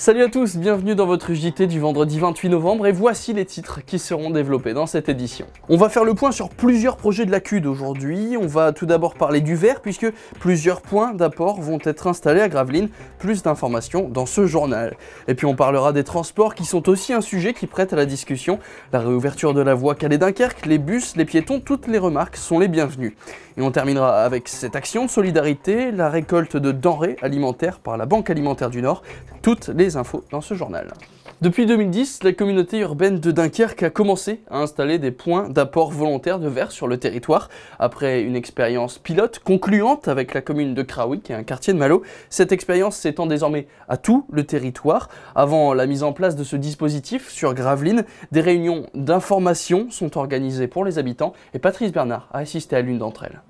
Salut à tous, bienvenue dans votre JT du vendredi 28 novembre et voici les titres qui seront développés dans cette édition. On va faire le point sur plusieurs projets de la CUD aujourd'hui. On va tout d'abord parler du verre puisque plusieurs points d'apport vont être installés à Gravelines. Plus d'informations dans ce journal. Et puis on parlera des transports qui sont aussi un sujet qui prête à la discussion. La réouverture de la voie Calais-Dunkerque, les bus, les piétons, toutes les remarques sont les bienvenues. Et on terminera avec cette action de solidarité, la récolte de denrées alimentaires par la Banque Alimentaire du Nord. Toutes les infos dans ce journal. Depuis 2010, la communauté urbaine de Dunkerque a commencé à installer des points d'apport volontaire de verre sur le territoire. Après une expérience pilote concluante avec la commune de Craoui, qui est un quartier de Malo, cette expérience s'étend désormais à tout le territoire. Avant la mise en place de ce dispositif sur Gravelines, des réunions d'information sont organisées pour les habitants et Patrice Bernard a assisté à l'une d'entre elles.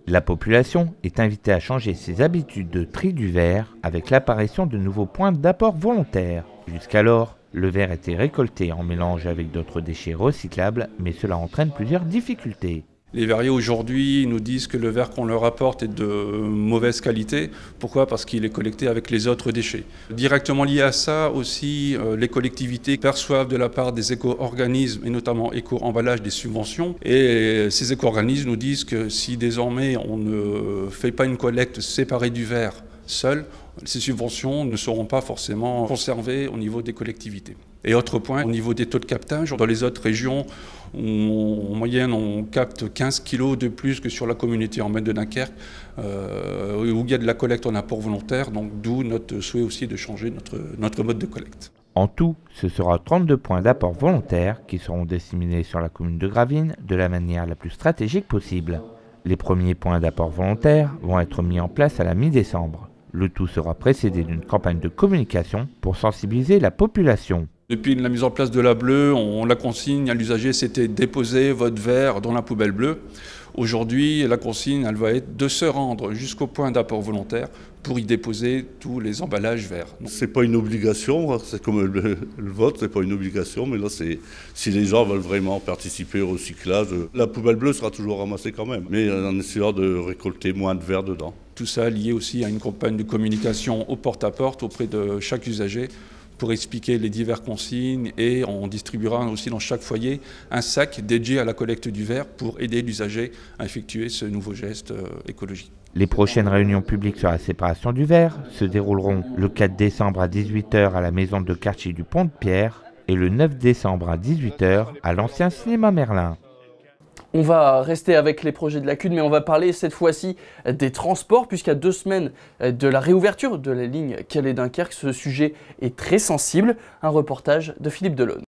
La population est invitée à changer ses habitudes de tri du verre avec l'apparition de nouveaux points d'apport volontaires. Jusqu'alors, le verre était récolté en mélange avec d'autres déchets recyclables, mais cela entraîne plusieurs difficultés. Les verriers aujourd'hui nous disent que le verre qu'on leur apporte est de mauvaise qualité. Pourquoi ? Parce qu'il est collecté avec les autres déchets. Directement lié à ça aussi, les collectivités perçoivent de la part des éco-organismes et notamment éco-emballage des subventions. Et ces éco-organismes nous disent que si désormais on ne fait pas une collecte séparée du verre seul, ces subventions ne seront pas forcément conservées au niveau des collectivités. Et autre point, au niveau des taux de captage, dans les autres régions, en moyenne, on capte 15 kg de plus que sur la communauté urbaine de Dunkerque, où il y a de la collecte en apport volontaire, donc d'où notre souhait aussi de changer notre mode de collecte. En tout, ce sera 32 points d'apport volontaire qui seront disséminés sur la commune de Gravelines de la manière la plus stratégique possible. Les premiers points d'apport volontaire vont être mis en place à la mi-décembre. Le tout sera précédé d'une campagne de communication pour sensibiliser la population. Depuis la mise en place de la bleue, la consigne à l'usager, c'était déposer votre verre dans la poubelle bleue. Aujourd'hui, la consigne, elle va être de se rendre jusqu'au point d'apport volontaire pour y déposer tous les emballages verts. C'est pas une obligation, c'est comme le vote, c'est pas une obligation, mais là, c'est si les gens veulent vraiment participer au recyclage, la poubelle bleue sera toujours ramassée quand même, mais en essayant de récolter moins de verre dedans. Tout ça lié aussi à une campagne de communication au porte-à-porte auprès de chaque usager pour expliquer les diverses consignes, et on distribuera aussi dans chaque foyer un sac dédié à la collecte du verre pour aider l'usager à effectuer ce nouveau geste écologique. Les prochaines réunions publiques sur la séparation du verre se dérouleront le 4 décembre à 18 h à la maison de quartier du Pont-de-Pierre et le 9 décembre à 18 h à l'ancien cinéma Merlin. On va rester avec les projets de la CUD, mais on va parler cette fois-ci des transports, puisqu'à 2 semaines de la réouverture de la ligne Calais-Dunkerque, ce sujet est très sensible. Un reportage de Philippe Delaune.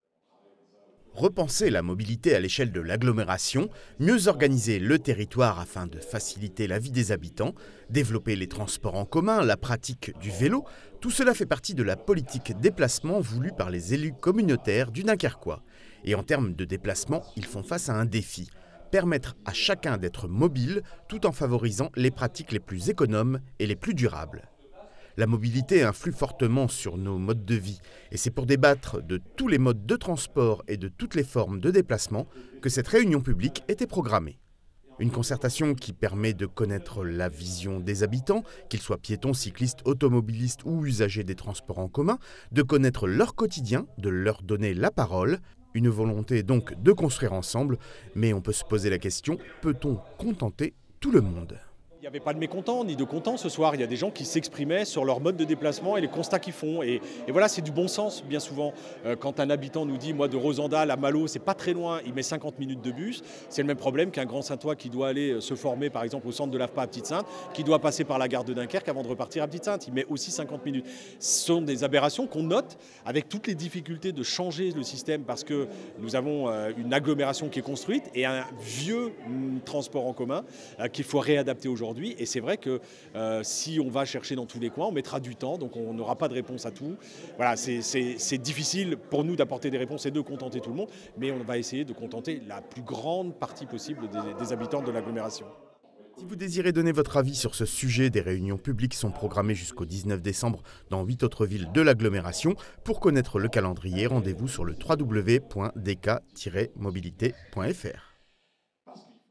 Repenser la mobilité à l'échelle de l'agglomération, mieux organiser le territoire afin de faciliter la vie des habitants, développer les transports en commun, la pratique du vélo, tout cela fait partie de la politique déplacement voulue par les élus communautaires du Dunkerquois. Et en termes de déplacement, ils font face à un défi. Permettre à chacun d'être mobile tout en favorisant les pratiques les plus économes et les plus durables. La mobilité influe fortement sur nos modes de vie et c'est pour débattre de tous les modes de transport et de toutes les formes de déplacement que cette réunion publique était programmée. Une concertation qui permet de connaître la vision des habitants, qu'ils soient piétons, cyclistes, automobilistes ou usagers des transports en commun, de connaître leur quotidien, de leur donner la parole. Une volonté donc de construire ensemble, mais on peut se poser la question, peut-on contenter tout le monde ? Il n'y avait pas de mécontents ni de contents ce soir. Il y a des gens qui s'exprimaient sur leur mode de déplacement et les constats qu'ils font. Et voilà, c'est du bon sens bien souvent. Quand un habitant nous dit, moi de Rosendal à Malo, c'est pas très loin, il met 50 minutes de bus. C'est le même problème qu'un grand Saintois qui doit aller se former par exemple au centre de l'AFPA à Petite-Sainte, qui doit passer par la gare de Dunkerque avant de repartir à Petite-Sainte. Il met aussi 50 minutes. Ce sont des aberrations qu'on note avec toutes les difficultés de changer le système parce que nous avons une agglomération qui est construite et un vieux transport en commun qu'il faut réadapter aujourd'hui. Et c'est vrai que si on va chercher dans tous les coins, on mettra du temps, donc on n'aura pas de réponse à tout. Voilà, c'est difficile pour nous d'apporter des réponses et de contenter tout le monde, mais on va essayer de contenter la plus grande partie possible des habitants de l'agglomération. Si vous désirez donner votre avis sur ce sujet, des réunions publiques sont programmées jusqu'au 19 décembre dans 8 autres villes de l'agglomération. Pour connaître le calendrier, rendez-vous sur le www.dk-mobilité.fr.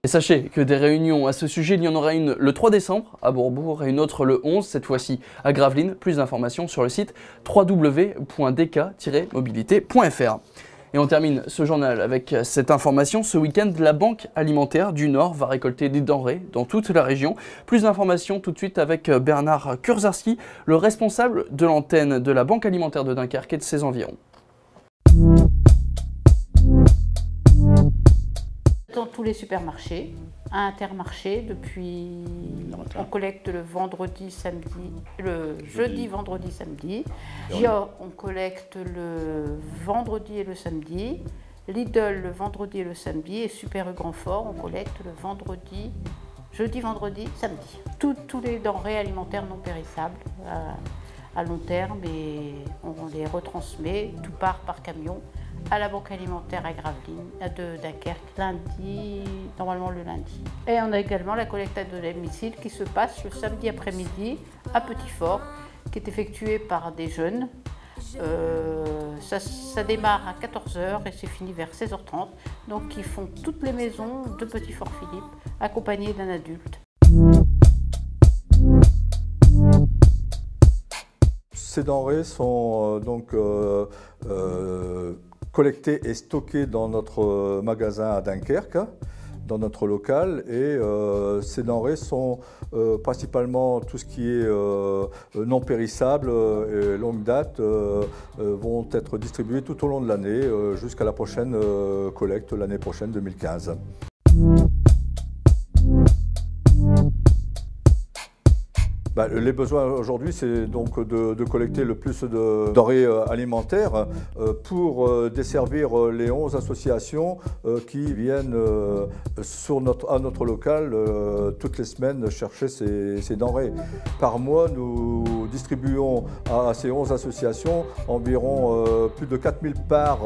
Et sachez que des réunions à ce sujet, il y en aura une le 3 décembre à Bourbourg et une autre le 11, cette fois-ci à Gravelines. Plus d'informations sur le site www.dk-mobilité.fr. Et on termine ce journal avec cette information. Ce week-end, la Banque alimentaire du Nord va récolter des denrées dans toute la région. Plus d'informations tout de suite avec Bernard Kurzarski, le responsable de l'antenne de la Banque alimentaire de Dunkerque et de ses environs. Dans tous les supermarchés, à Intermarché, depuis on collecte le vendredi, samedi, le jeudi, vendredi, samedi. Dior, on collecte le vendredi et le samedi. Lidl le vendredi et le samedi. Et Super U Grand Fort, on collecte le vendredi, jeudi, vendredi, samedi. Tous les denrées alimentaires non périssables à long terme et on les retransmet, tout part par camion à la Banque alimentaire à Gravelines, de Dunkerque, lundi, normalement le lundi. Et on a également la collecte à domicile qui se passe le samedi après-midi à Petit-Fort, qui est effectuée par des jeunes. Ça démarre à 14 h et c'est fini vers 16 h 30. Donc ils font toutes les maisons de Petit-Fort-Philippe, accompagnés d'un adulte. Ces denrées sont collectées et stockées dans notre magasin à Dunkerque, dans notre local, et ces denrées sont principalement tout ce qui est non périssable et longue date vont être distribuées tout au long de l'année jusqu'à la prochaine collecte l'année prochaine 2015. Les besoins aujourd'hui, c'est donc de collecter le plus de denrées alimentaires pour desservir les 11 associations qui viennent à notre local toutes les semaines chercher ces denrées. Par mois, nous distribuons à ces 11 associations environ plus de 4000 parts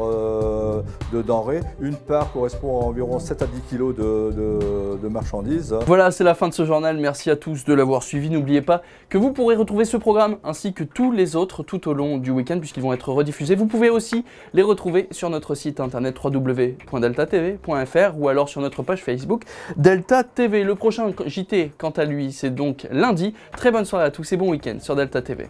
de denrées. Une part correspond à environ 7 à 10 kilos de marchandises. Voilà, c'est la fin de ce journal. Merci à tous de l'avoir suivi. N'oubliez pas que vous pourrez retrouver ce programme ainsi que tous les autres tout au long du week-end puisqu'ils vont être rediffusés. Vous pouvez aussi les retrouver sur notre site internet www.deltatv.fr ou alors sur notre page Facebook Delta TV. Le prochain JT, quant à lui, c'est donc lundi. Très bonne soirée à tous et bon week-end sur Delta TV.